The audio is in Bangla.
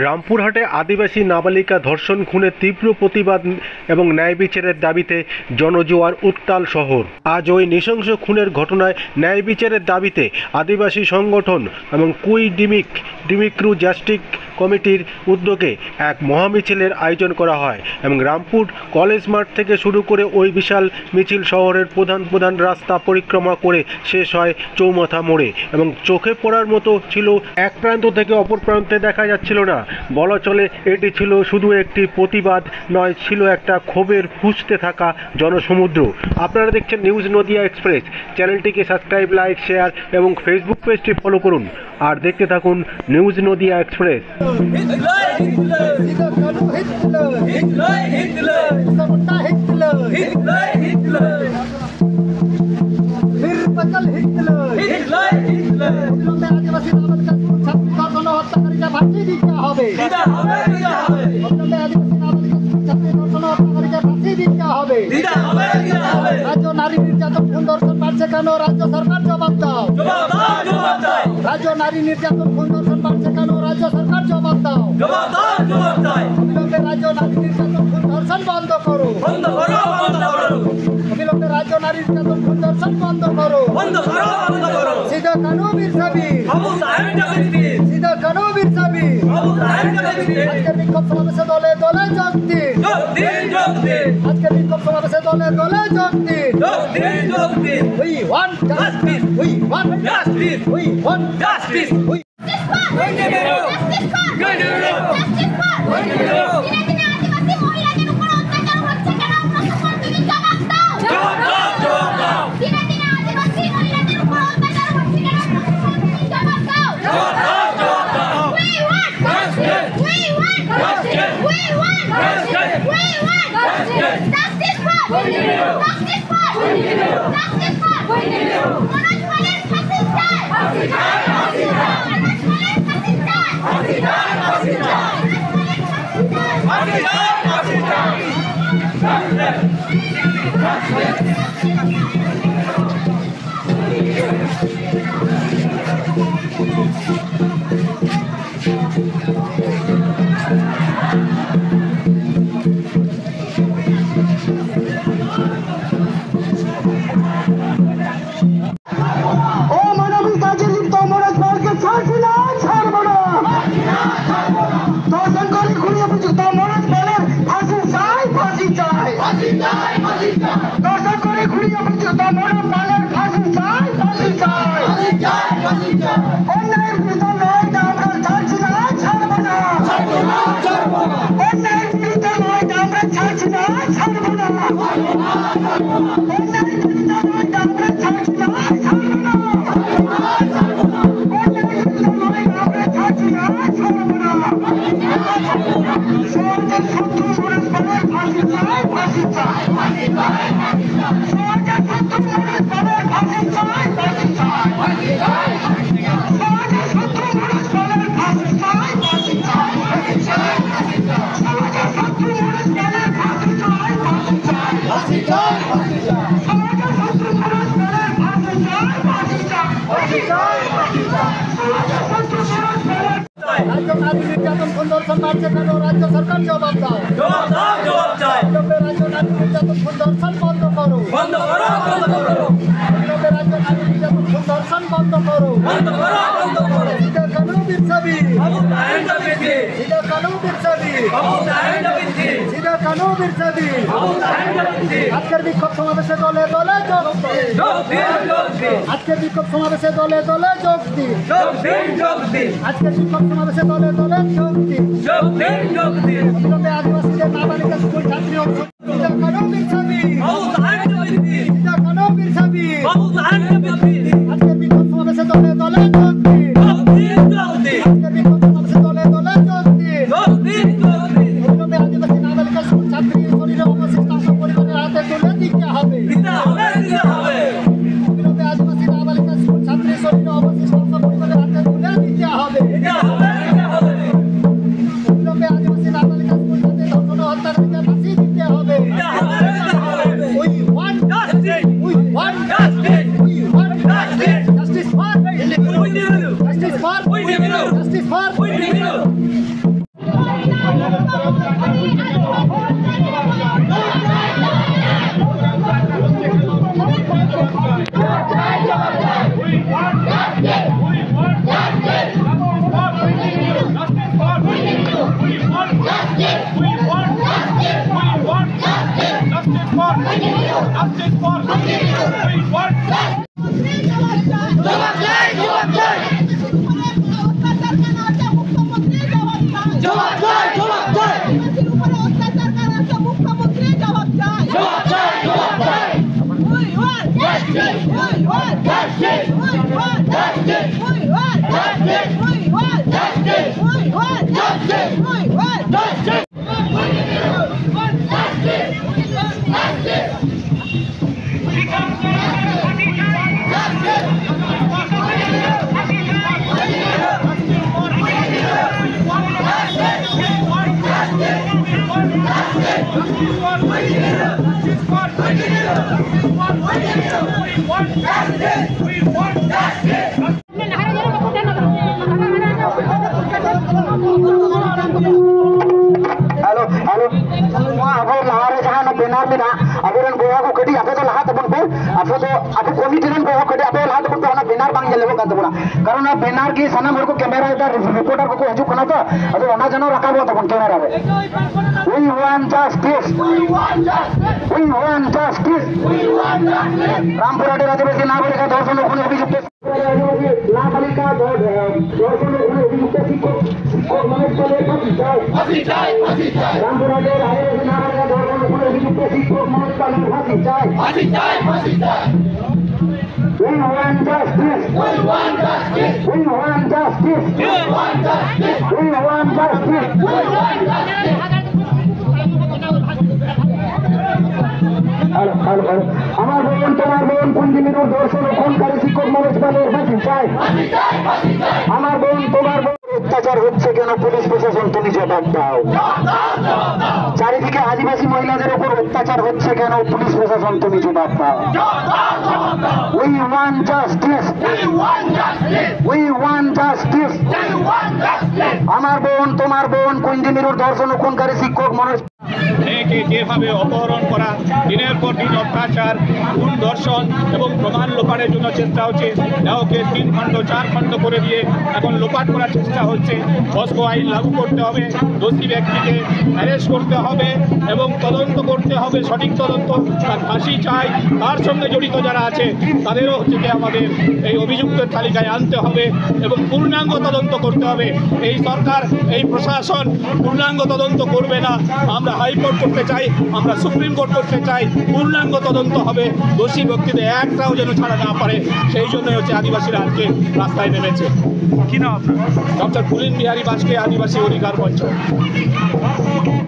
রামপুরহাটে আদিবাসী নাবালিকা ধর্ষণ খুনের তীব্র প্রতিবাদ এবং ন্যায় বিচারের দাবিতে জনজোয়ার উত্তাল শহর। আজ ওই নৃশংস খুনের ঘটনায় ন্যায় বিচারের দাবিতে আদিবাসী সংগঠন এবং ডিমিক্রু জাস্টিস কমিটির উদ্যোগে এক মহামিছিলের আয়োজন করা হয় এবং রামপুর কলেজ মাঠ থেকে শুরু করে ওই বিশাল মিছিল শহরের প্রধান রাস্তা পরিক্রমা করে শেষ হয় চৌমাথা মোড়ে এবং চোখে পড়ার মতো ছিল। এক প্রান্ত থেকে অপর প্রান্তে দেখা যাচ্ছিল না। বলা চলে এটি ছিল শুধু একটি প্রতিবাদ নয়, ছিল একটা ক্ষোভের ফুঁসতে থাকা জনসমুদ্র। আপনারা দেখছেন নিউজ নদিয়া এক্সপ্রেস। চ্যানেলটিকে সাবস্ক্রাইব, লাইক, শেয়ার এবং ফেসবুক পেজটি ফলো করুন আর দেখতে থাকুন নিউজ নদিয়া এক্সপ্রেস। রাজ্য নারী নির্যাতন খুন ধর্ষণ বাড়ছে কেন? রাজ্য সরকার জবাব দাও। রাজ্য নারী নির্যাতন খুন ধর্ষণ বাড়ছে কেন? রাজ্য সরকার জবাব দাও। অবিলম্বে রাজ্য নারী নির্যাতন খুন ধর্ষণ বন্ধ করো। অবিলম্বে রাজ্য নারী নির্যাতন খুন ধর্ষণ বন্ধ করো। সিধা কানু বীর সাবি, সিধা কানু বীর সাবি। আজকের বিক্ষোভ সমাবেশে দলে দলে যোগ দিন। আজকের বিক্ষোভ সমাবেশে দলে দলে যোগ দিন। We want justice. We want justice. We want justice. রাজ্য নারী নির্যাতন খুন ধর্ষণ বাড়ছে কেন? রাজ্য সরকার জবাব দাও। রাজ্য নারী নির্যাতন খুন ধর্ষণ বন্ধ করো। রাজ্য নারী নির্যাতন খুন ধর্ষণ বন্ধ করো। সিধা কানু বীর সাবি, সিধা কানু বীর সাবি, সিধা কানু বীর সাবি। আজকের বিক্ষোভ সমাবেশে দলে দলে যোগ দিন। আজকের বিক্ষোভ সমাবেশে দলে দলে যোগ দিন। আজকের বিক্ষোভ সমাবেশে দলে দলে যোগ দিন। অবিলম্বে আদিবাসীদের নাবালিকা স্কুল ছাত্রী সিধা কানু বীর সাবি, সিধা কানু বীর সাবি। আজকের বিক্ষোভ সমাবেশে দলে দলে যোগ দিন। আজকের বিক্ষোভ সমাবেশে দলে দলে যোগ দিন। অবিলম্বে আদিবাসী নাবালিকা স্কুল ছাত্রী শরীরে অবশিষ্টাংশ পরিবারের হাতে তুলে দিতে হবে। অবিলম্বে আদিবাসী নাবালিকা স্কুল ছাত্রী শরীরে অবশিষ্টাংশ পরিবারের হাতে তুলে দিতে হবে। অবিলম্বে আদিবাসী নাবালিকা স্কুল ছাত্রী ধর্ষণ ও হত্যাকারীকে ফাঁসি দিতে হবে। Justice for we want Halo, halo. Semua apa lahar jahan benar mina. Aburan bawa ko kadi apa tu lahar teman ko. Apa komite nan bawa kadi apa lahar teman ko ana benar bang jele ko kata pura. Karena benar ki sana mer ko kamera eta reporter ko haju kana to. Ado ona jano rakabo teman kamera re. We want justice. We want justice. We want justice. We want justice. Rampura de Adivasi Nabalika ধর্ষণ খুনে অভিযুক্ত নাবালিকা ধর্ষণ খুনে অভিযুক্ত শিক্ষক মনোজ পালের ফাঁসি চাই। রামপুরহাটের আদিবাসী নাবালিকা ধর্ষণ খুনে অভিযুক্ত শিক্ষক মনোজ পালের ফাঁসি চাই। We want justice. We want justice. We want justice. We want justice. We want justice. We want justice. আমার বোন তোমার বোন কুঞ্জিনীর ধর্ষণ খুনকারী শিক্ষক মনোজ পালের ফাঁসি চাই। আমার বোন তোমার বোন অত্যাচার হচ্ছে কেন পুলিশ প্রশাসন তুমি জবাব দাও। চারিদিকে আদিবাসী মহিলাদের উপর অত্যাচার হচ্ছে কেন পুলিশ প্রশাসন তুমি জবাব দাও। We want justice. We want justice. আমার বোন তোমার বোন কুঞ্জিনীর ধর্ষণ খুনকারী শিক্ষক মনোজ মেয়েকে যেভাবে অপহরণ করা, দিনের পর দিন অত্যাচার, খুন, ধর্ষণ এবং প্রমাণ লোপাটের জন্য চেষ্টা হচ্ছে। দেহকে 3 খণ্ড 4 খণ্ড করে দিয়ে এখন লোপাট করার চেষ্টা হচ্ছে। পস্কো আইন লাগু করতে হবে, দোষী ব্যক্তিকে অ্যারেস্ট করতে হবে এবং তদন্ত করতে হবে, সঠিক তদন্ত। তার ফাঁসি চাই। তার সঙ্গে জড়িত যারা আছে তাদেরও হচ্ছে যে আমাদের এই অভিযুক্তের তালিকায় আনতে হবে এবং পূর্ণাঙ্গ তদন্ত করতে হবে। এই সরকার, এই প্রশাসন পূর্ণাঙ্গ তদন্ত করবে না। আমরা হাইকোর্ট করতে চাই, আমরা সুপ্রিম কোর্ট করতে চাই, পূর্ণাঙ্গ তদন্ত হবে। দোষী ব্যক্তিদের একটাও যেন ছাড়া না পারে, সেই জন্যই হচ্ছে আদিবাসীরা আজকে রাস্তায় নেমেছে। কি নাম আপনার? ডক্টর পুলিন বিহারী বাজপেয়ী, আদিবাসী অধিকার মঞ্চ।